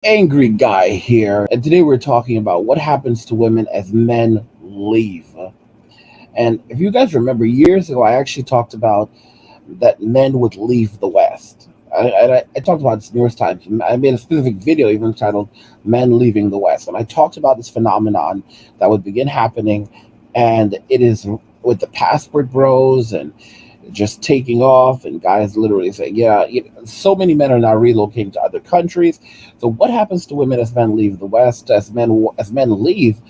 Angry guy here, and today we're talking about what happens to women as men leave. And if you guys remember, years ago, I actually talked about that men would leave the West. I talked about this numerous times. I made a specific video even titled "Men Leaving the West," and I talked about this phenomenon that would begin happening, and it is with the passport bros and just taking off, and guys literally saying, "Yeah, so many men are now relocating to other countries." So, what happens to women as men leave the West? As men leave?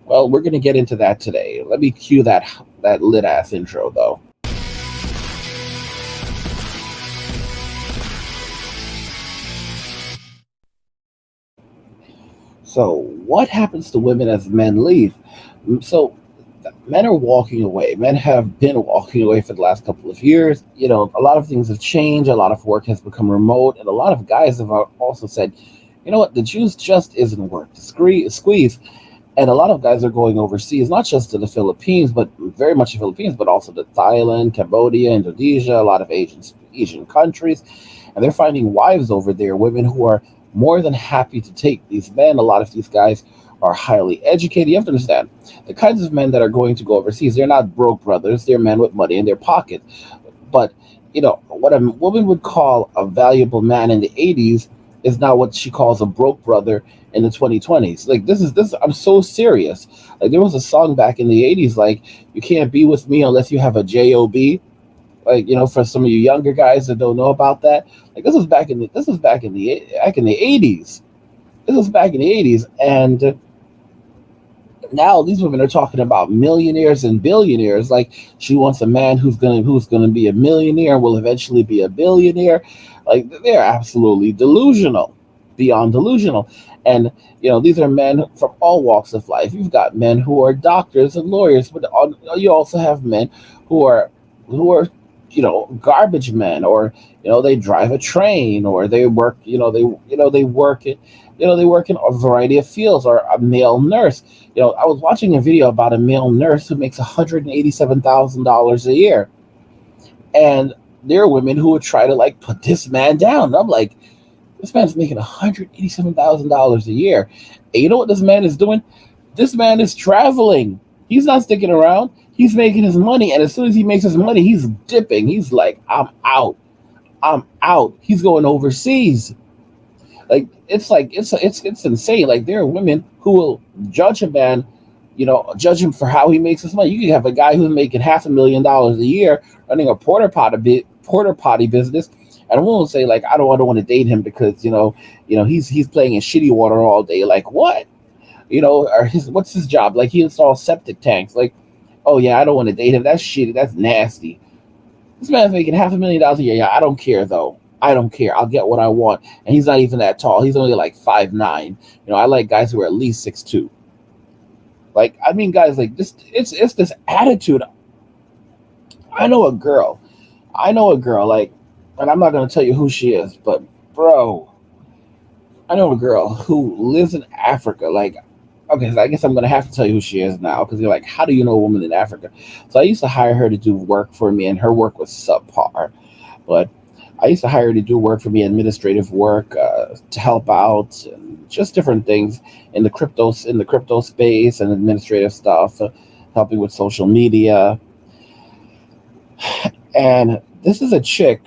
Well, we're going to get into that today. Let me cue that lit ass intro though. So, what happens to women as men leave? So, men are walking away. Men have been walking away for the last couple of years. A lot of things have changed. A lot of work has become remote, and a lot of guys have also said, "You know what? The juice just isn't worth the squeeze." And a lot of guys are going overseas, not just to the Philippines, but very much the Philippines, but also to Thailand, Cambodia, Indonesia, a lot of Asian countries, and they're finding wives over there, women who are more than happy to take these men. A lot of these guys are highly educated. You have to understand the kinds of men that are going to go overseas. They're not broke brothers. They're men with money in their pocket. But what a woman would call a valuable man in the '80s is now what she calls a broke brother in the 2020s. Like this. I'm so serious. Like there was a song back in the '80s, like "You can't be with me unless you have a job." Like for some of you younger guys that don't know about that, like this was back in the '80s. This was back in the '80s, and now these women are talking about millionaires and billionaires. Like she wants a man who's gonna be a millionaire, will eventually be a billionaire. Like they're absolutely delusional, beyond delusional. And these are men from all walks of life. You've got men who are doctors and lawyers, but you also have men who are garbage men, or they drive a train, or they work they work it they work in a variety of fields, or a male nurse. I was watching a video about a male nurse who makes $187,000 a year, and there are women who would try to like put this man down. And I'm like, this man's making $187,000 a year, and you know what this man is doing? This man is traveling. He's not sticking around. He's making his money, and as soon as he makes his money, he's dipping. He's like, I'm out. I'm out. He's going overseas. Like it's insane. Like there are women who will judge a man, judge him for how he makes his money. You can have a guy who's making $500,000 a year running a porter potty business, and a woman will say like, I don't want to date him because he's playing in shitty water all day. Like what? Or what's his job? Like he installs septic tanks. Like, oh yeah, I don't want to date him. That's shitty. That's nasty. This man's making $500,000 a year. Yeah, I don't care though. I don't care. I'll get what I want. And he's not even that tall. He's only like 5'9". I like guys who are at least 6'2". Like, I mean, guys like this. It's this attitude. I know a girl. I know a girl. Like, and I'm not gonna tell you who she is, but bro, I know a girl who lives in Africa. Like, okay, so I guess I'm gonna have to tell you who she is now because you're like, how do you know a woman in Africa? So I used to hire her to do work for me, and her work was subpar. But I used to hire her to do work for me, administrative work, to help out, and just different things in the crypto space and administrative stuff, helping with social media. And this is a chick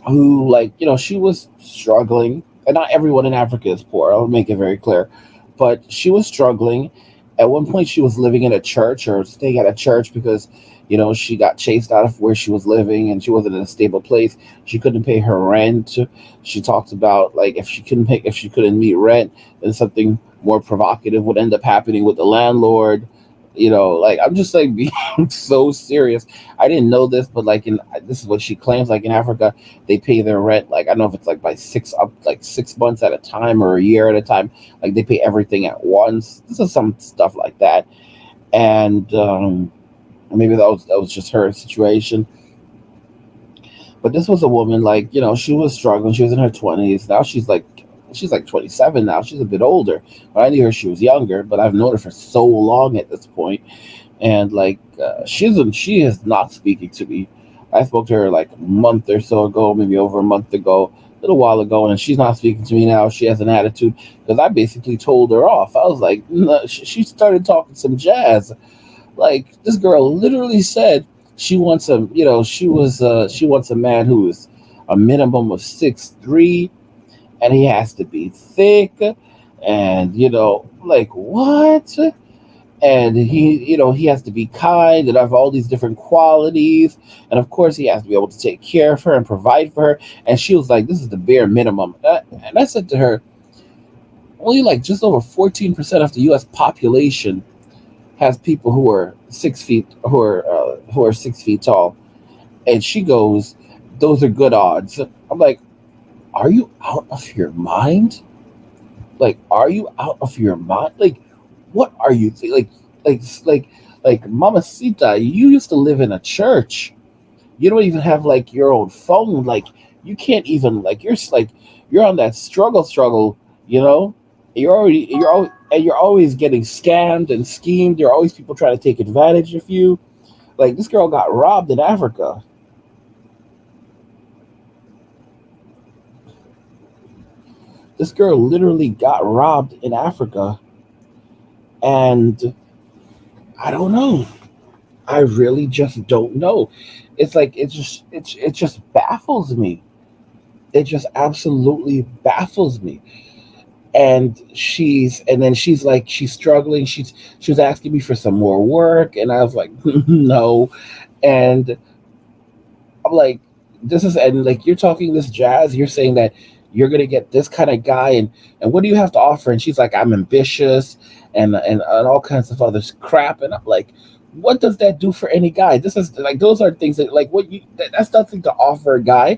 who, like, she was struggling. And not everyone in Africa is poor. I'll make it very clear, but she was struggling. At one point, she was living in a church or staying at a church because she got chased out of where she was living, and she wasn't in a stable place. She couldn't pay her rent. She talked about like if she couldn't meet rent, then something more provocative would end up happening with the landlord. Like I'm just like being so serious. I didn't know this, but like this is what she claims. Like in Africa, they pay their rent. Like I don't know if it's like by 6 months at a time or a year at a time. Like they pay everything at once. This is some stuff like that, and maybe that was just her situation. But this was a woman, like she was struggling. She was in her 20s. Now she's like 27 now. She's a bit older. But I knew her she was younger. But I've known her for so long at this point, and like she is not speaking to me. I spoke to her like a month or so ago, maybe over a month ago. little while ago, and she's not speaking to me now. She has an attitude because I basically told her off. I was like, no, she started talking some jazz. Like this girl literally said she wants a, she wants a man who is a minimum of 6'3", and he has to be thick, and like what? And he has to be kind and have all these different qualities, and of course he has to be able to take care of her and provide for her. And she was like, this is the bare minimum. And I said to her, only like just over 14% of the U.S. population has people who are 6 feet, who are 6 feet tall. And she goes, those are good odds. I'm like, are you out of your mind? Like, are you out of your mind? Like, what are you like Mamacita? You used to live in a church. You don't even have like your own phone. Like, you can't even like you're on that struggle. You know, you're always getting scammed and schemed. There are always people trying to take advantage of you. Like this girl got robbed in Africa. This girl literally got robbed in Africa, and I don't know. I really just don't know. It's like it just baffles me. It just absolutely baffles me. And then she's like she's struggling. She was asking me for some more work, and I was like no. And I'm like, this is, and like you're talking this jazz, you're saying that you're gonna get this kind of guy, and what do you have to offer? And she's like, I'm ambitious, and all kinds of other crap. And I'm like, what does that do for any guy? This is like those are things that like that's nothing to offer a guy.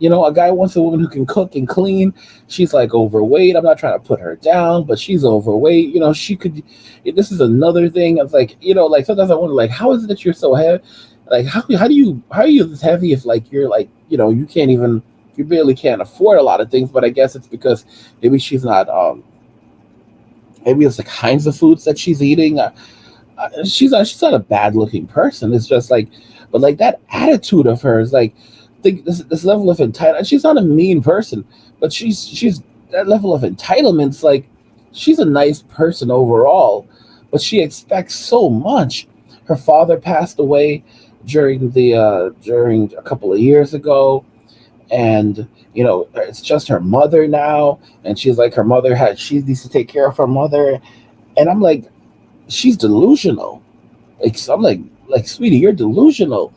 A guy wants a woman who can cook and clean. She's like overweight. I'm not trying to put her down, but she's overweight. She could. This is another thing. It's like like sometimes I wonder, like, how is it that you're so heavy? Like, how are you this heavy if like you're like you can't even, you barely can't afford a lot of things. But I guess it's because maybe she's not. Maybe it's the kinds of foods that she's eating. She's not a bad looking person. It's just like, but like that attitude of hers, like this level of entitlement. She's not a mean person, but she's that level of entitlements. Like she's a nice person overall, but she expects so much. Her father passed away during a couple of years ago, and it's just her mother now. And she's like, she needs to take care of her mother. And I'm like, she's delusional. Like, so I'm like, sweetie, you're delusional.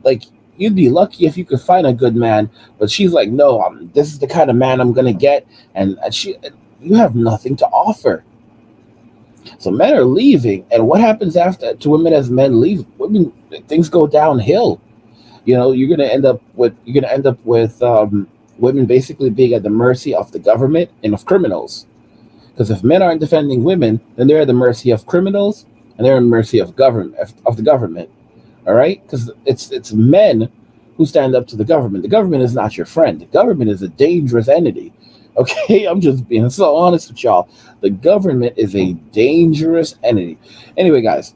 Like, you'd be lucky if you could find a good man. But she's like, no, this is the kind of man I'm gonna get. And you have nothing to offer. So men are leaving, and what happens after to women as men leave? Women, things go downhill. You're gonna end up with women basically being at the mercy of the government and of criminals. Because if men aren't defending women, then they're at the mercy of criminals, and they're at the mercy of the government. All right, because it's men who stand up to the government. The government is not your friend. The government is a dangerous entity. Okay, I'm just being so honest with y'all. The government is a dangerous entity. Anyway, guys,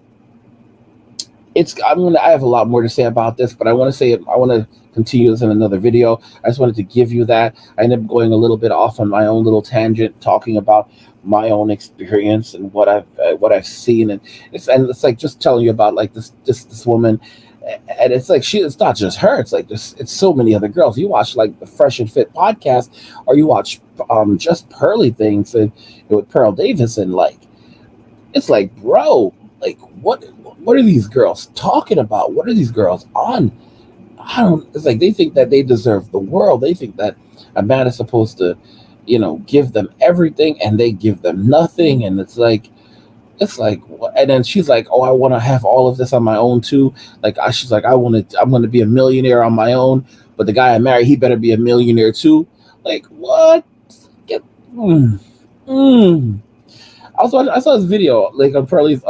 I have a lot more to say about this, but I want to say it. I want to continue this in another video. I just wanted to give you that. I ended up going a little bit off on my own little tangent, talking about my own experience and what I've seen, and it's like just telling you about like this woman. And it's like it's not just her. It's like it's so many other girls. You watch like the Fresh and Fit podcast, or you watch just Pearly Things with Pearl Davis, and like it's like, bro, like what are these girls talking about? What are these girls on? I don't. It's like they think that they deserve the world. They think that a man is supposed to, give them everything, and they give them nothing. And it's like, and then she's like, oh, I want to have all of this on my own too. Like, she's like, I'm going to be a millionaire on my own, but the guy I marry, he better be a millionaire too. Like, what? Get, mm, mm. I saw this video like on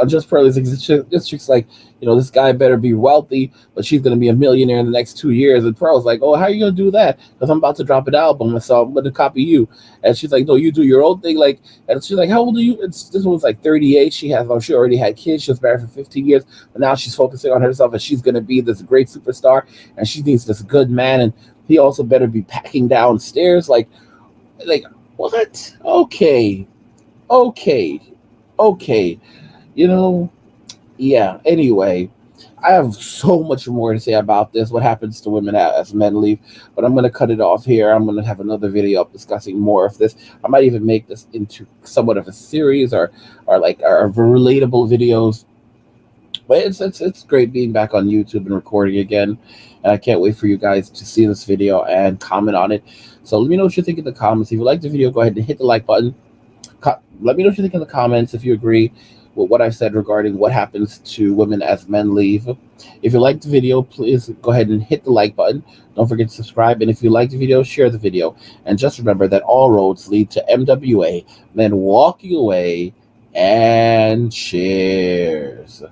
just Pearlie's. This chick's like, this guy better be wealthy, but she's gonna be a millionaire in the next 2 years. And Pearl's like, oh, how are you gonna do that? Because I'm about to drop an album, so I'm gonna copy you. And she's like, no, you do your own thing. Like, and she's like, how old are you? This one's like 38. She already had kids. She was married for 15 years, but now she's focusing on herself, and she's gonna be this great superstar. And she needs this good man, and He also better be packing downstairs. Like what? Okay, okay, okay. You know, yeah. Anyway, I have so much more to say about this. What happens to women as men leave? But I'm going to cut it off here. I'm going to have another video up discussing more of this. I might even make this into somewhat of a series, or like or relatable videos. But it's great being back on YouTube and recording again. And I can't wait for you guys to see this video and comment on it. So let me know what you think in the comments. If you like the video, go ahead and hit the like button. Let me know what you think in the comments, if you agree with what I said regarding what happens to women as men leave. If you liked the video, please go ahead and hit the like button. Don't forget to subscribe. And if you like the video, share the video. And just remember that all roads lead to MWA, men walking away, and cheers.